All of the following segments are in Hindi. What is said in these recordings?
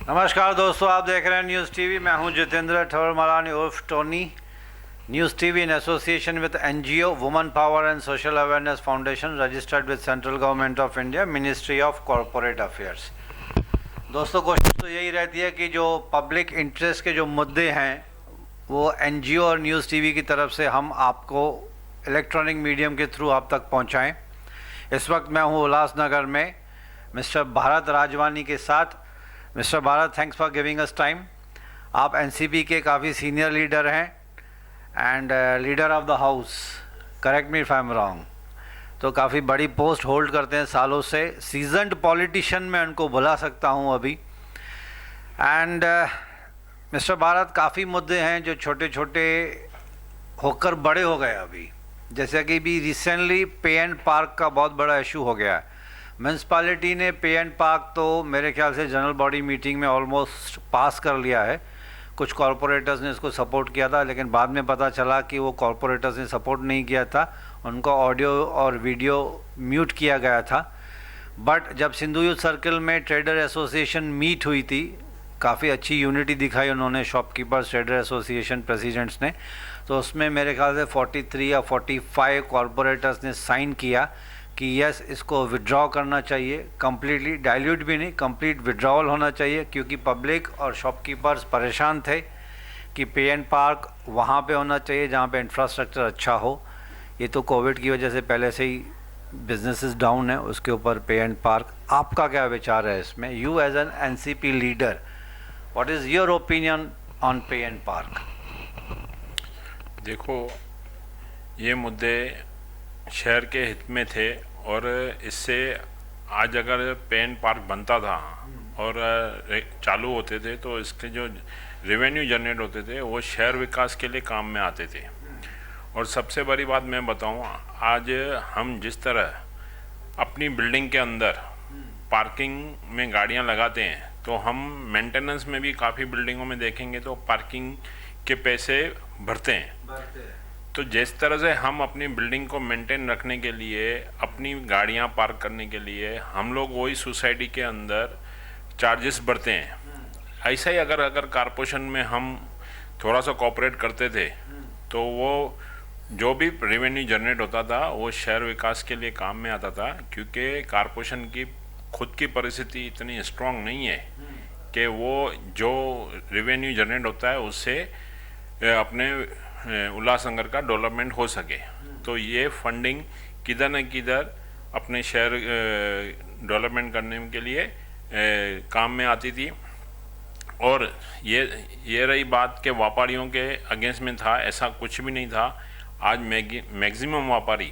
नमस्कार दोस्तों, आप देख रहे हैं न्यूज़ टीवी। मैं हूं जितेंद्र ठवरमलानी उर्फ Tony. News TV in association with NGO women power and social awareness foundation registered with central government of India, ministry of corporate affairs. दोस्तों, कोशिश तो यही रहती है कि जो पब्लिक इंटरेस्ट के जो मुद्दे हैं वो एनजीओ और न्यूज़ टीवी की तरफ से हम आपको इलेक्ट्रॉनिक मीडियम के थ्रू आप तक पहुंचाएं। इस वक्त मैं हूं उल्लासनगर में मिस्टर भारत राजवानी के साथ। Mister Bharat, thanks for giving us time. आप एनसीपी के काफ़ी सीनियर लीडर हैं and leader of the house, correct me if I am wrong. तो काफ़ी बड़ी पोस्ट होल्ड करते हैं सालों से। सीजन्ड पॉलिटिशियन मैं उनको बुला सकता हूं अभी। एंड मिस्टर भारत, काफ़ी मुद्दे हैं जो छोटे छोटे होकर बड़े हो गए अभी। जैसे कि भी रिसेंटली पे एंड पार्क का बहुत बड़ा इशू हो गया है। म्यूनसिपालिटी ने पे एंड पार्क तो मेरे ख्याल से जनरल बॉडी मीटिंग में ऑलमोस्ट पास कर लिया है। कुछ कॉरपोरेटर्स ने इसको सपोर्ट किया था, लेकिन बाद में पता चला कि वो कॉरपोरेटर्स ने सपोर्ट नहीं किया था, उनको ऑडियो और वीडियो म्यूट किया गया था। बट जब सिंधु यूथ सर्कल में ट्रेडर एसोसिएशन मीट हुई थी, काफ़ी अच्छी यूनिटी दिखाई उन्होंने शॉपकीपर्स ट्रेडर एसोसिएशन प्रेसिडेंट्स ने। तो उसमें मेरे ख्याल से 43 या 45 कॉरपोरेटर्स ने साइन किया कि यस, इसको विड्रॉ करना चाहिए। कम्प्लीटली डाइल्यूट भी नहीं, कंप्लीट विड्रॉवल होना चाहिए, क्योंकि पब्लिक और शॉपकीपर्स परेशान थे कि पे एंड पार्क वहाँ पे होना चाहिए जहाँ पे इंफ्रास्ट्रक्चर अच्छा हो। ये तो कोविड की वजह से पहले से ही बिजनेसेस डाउन है, उसके ऊपर पे एंड पार्क। आपका क्या विचार है इसमें? You as an NCP leader, what is your opinion on pay and park? देखो, ये मुद्दे शहर के हित में थे और इससे आज अगर पे एंड पार्क बनता था और चालू होते थे तो इसके जो रेवेन्यू जनरेट होते थे वो शहर विकास के लिए काम में आते थे। और सबसे बड़ी बात मैं बताऊं, आज हम जिस तरह अपनी बिल्डिंग के अंदर पार्किंग में गाड़ियां लगाते हैं, तो हम मेंटेनेंस में भी काफ़ी बिल्डिंगों में देखेंगे तो पार्किंग के पैसे भरते हैं। तो जिस तरह से हम अपनी बिल्डिंग को मेंटेन रखने के लिए, अपनी गाड़ियां पार्क करने के लिए हम लोग वही सोसाइटी के अंदर चार्जेस भरते हैं, ऐसा ही अगर कारपोरेशन में हम थोड़ा सा कोऑपरेट करते थे तो वो जो भी रेवेन्यू जनरेट होता था वो शहर विकास के लिए काम में आता था। क्योंकि कारपोरेशन की खुद की परिस्थिति इतनी स्ट्रांग नहीं है कि वो जो रेवेन्यू जनरेट होता है उससे अपने उल्लासनगर का डेवलपमेंट हो सके। तो ये फंडिंग किधर न किधर अपने शहर डेवलपमेंट करने के लिए काम में आती थी। और ये रही बात के व्यापारियों के अगेंस्ट में था, ऐसा कुछ भी नहीं था। आज मैक्सिमम व्यापारी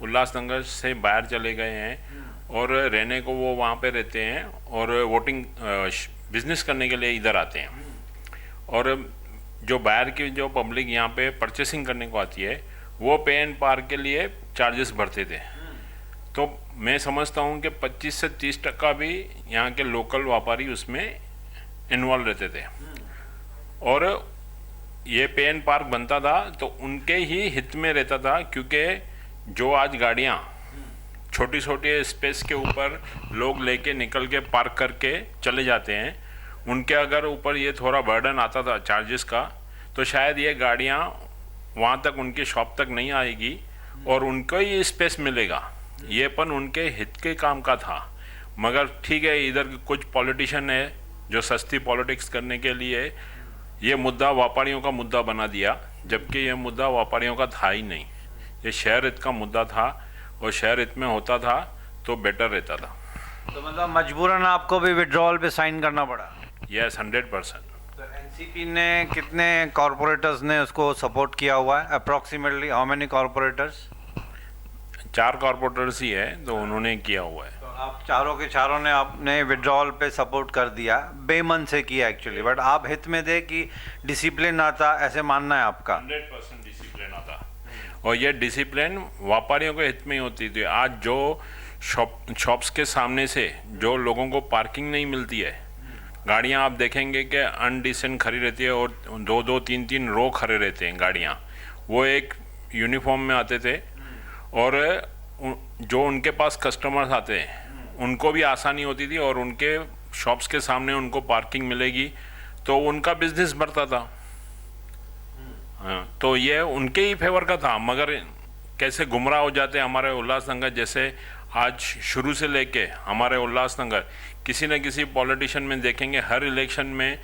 उल्लासनगर से बाहर चले गए हैं और रहने को वो वहाँ पे रहते हैं और वोटिंग बिजनेस करने के लिए इधर आते हैं। और जो बाहर की जो पब्लिक यहाँ पे परचेसिंग करने को आती है वो पे एंड पार्क के लिए चार्जेस भरते थे। तो मैं समझता हूँ कि 25 से 30% भी यहाँ के लोकल व्यापारी उसमें इन्वॉल्व रहते थे। और ये पे एंड पार्क बनता था तो उनके ही हित में रहता था, क्योंकि जो आज गाड़ियाँ छोटी छोटी स्पेस के ऊपर लोग लेके निकल के पार्क करके चले जाते हैं, उनके अगर ऊपर ये थोड़ा बर्डन आता था चार्जेस का, तो शायद ये गाड़ियाँ वहाँ तक उनकी शॉप तक नहीं आएगी और उनको ही स्पेस मिलेगा। ये पन उनके हित के काम का था। मगर ठीक है, इधर कुछ पॉलिटिशियन है जो सस्ती पॉलिटिक्स करने के लिए ये मुद्दा व्यापारियों का मुद्दा बना दिया, जबकि ये मुद्दा व्यापारियों का था ही नहीं। ये शहर हित का मुद्दा था और शहर हित में होता था तो बेटर रहता था। तो मतलब मजबूरन आपको भी विड्रॉल पे साइन करना पड़ा? यस, 100%। तो एनसीपी ने कितने कॉरपोरेटर्स ने उसको सपोर्ट किया हुआ है? Approximately how many corporators? 4 corporators ही है तो उन्होंने किया हुआ है। तो आप चारों के चारों ने आपने विड्रॉल पे सपोर्ट कर दिया, बेमन से किया एक्चुअली, बट आप हित में थे कि डिसिप्लिन आता, ऐसे मानना है आपका? 100% डिसिप्लिन आता। और ये डिसिप्लिन व्यापारियों के हित में ही होती थी। आज जो शॉप्स के सामने से जो लोगों को पार्किंग नहीं मिलती है, गाड़ियाँ आप देखेंगे कि अनडिसेंट खड़ी रहती है और 2-2, 3-3 रो खड़े रहते हैं गाड़ियाँ। वो एक यूनिफॉर्म में आते थे और जो उनके पास कस्टमर्स आते हैं उनको भी आसानी होती थी और उनके शॉप्स के सामने उनको पार्किंग मिलेगी तो उनका बिजनेस बढ़ता था। हाँ, तो ये उनके ही फेवर का था, मगर कैसे गुमराह हो जाते हमारे उल्लासनगर। जैसे आज शुरू से लेके हमारे उल्लासनगर किसी न किसी पॉलिटिशियन में देखेंगे, हर इलेक्शन में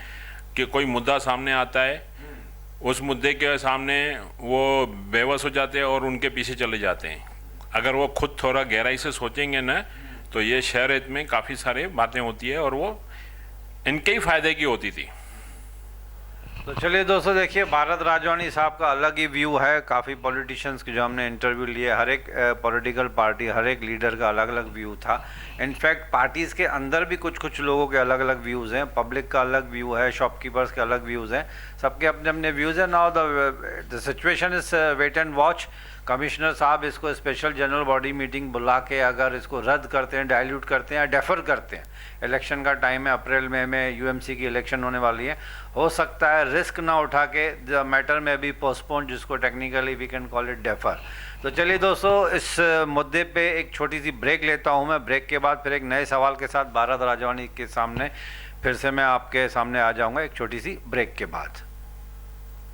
कि कोई मुद्दा सामने आता है, उस मुद्दे के सामने वो बेबस हो जाते हैं और उनके पीछे चले जाते हैं। अगर वो खुद थोड़ा गहराई से सोचेंगे ना तो ये शहर हित में काफ़ी सारे बातें होती है और वो इनके ही फायदे की होती थी। तो चलिए दोस्तों, देखिए भारत राजवानी साहब का अलग ही व्यू है। काफ़ी पॉलिटिशियंस के जो हमने इंटरव्यू लिए, हर एक पॉलिटिकल पार्टी, हर एक लीडर का अलग अलग व्यू था। इनफैक्ट पार्टीज़ के अंदर भी कुछ कुछ लोगों के अलग अलग व्यूज़ हैं, पब्लिक का अलग व्यू है, शॉपकीपर्स के अलग व्यूज़ हैं, सबके अपने अपने व्यूज़ हैं। Now the situation is wait and watch. Commissioner साहब इसको स्पेशल जनरल बॉडी मीटिंग बुला के अगर इसको रद्द करते हैं, डाइल्यूट करते हैं या डेफर करते हैं, इलेक्शन का टाइम है, अप्रैल मई में यूएमसी की इलेक्शन होने वाली है, हो सकता है रिस्क ना उठा के द मैटर में भी पोस्टपोन, जिसको technically we can call it defer. तो चलिए दोस्तों, इस मुद्दे पे एक छोटी सी ब्रेक लेता हूँ मैं। ब्रेक के बाद फिर एक नए सवाल के साथ भारत राजवानी के सामने फिर से मैं आपके सामने आ जाऊँगा, एक छोटी सी ब्रेक के बाद।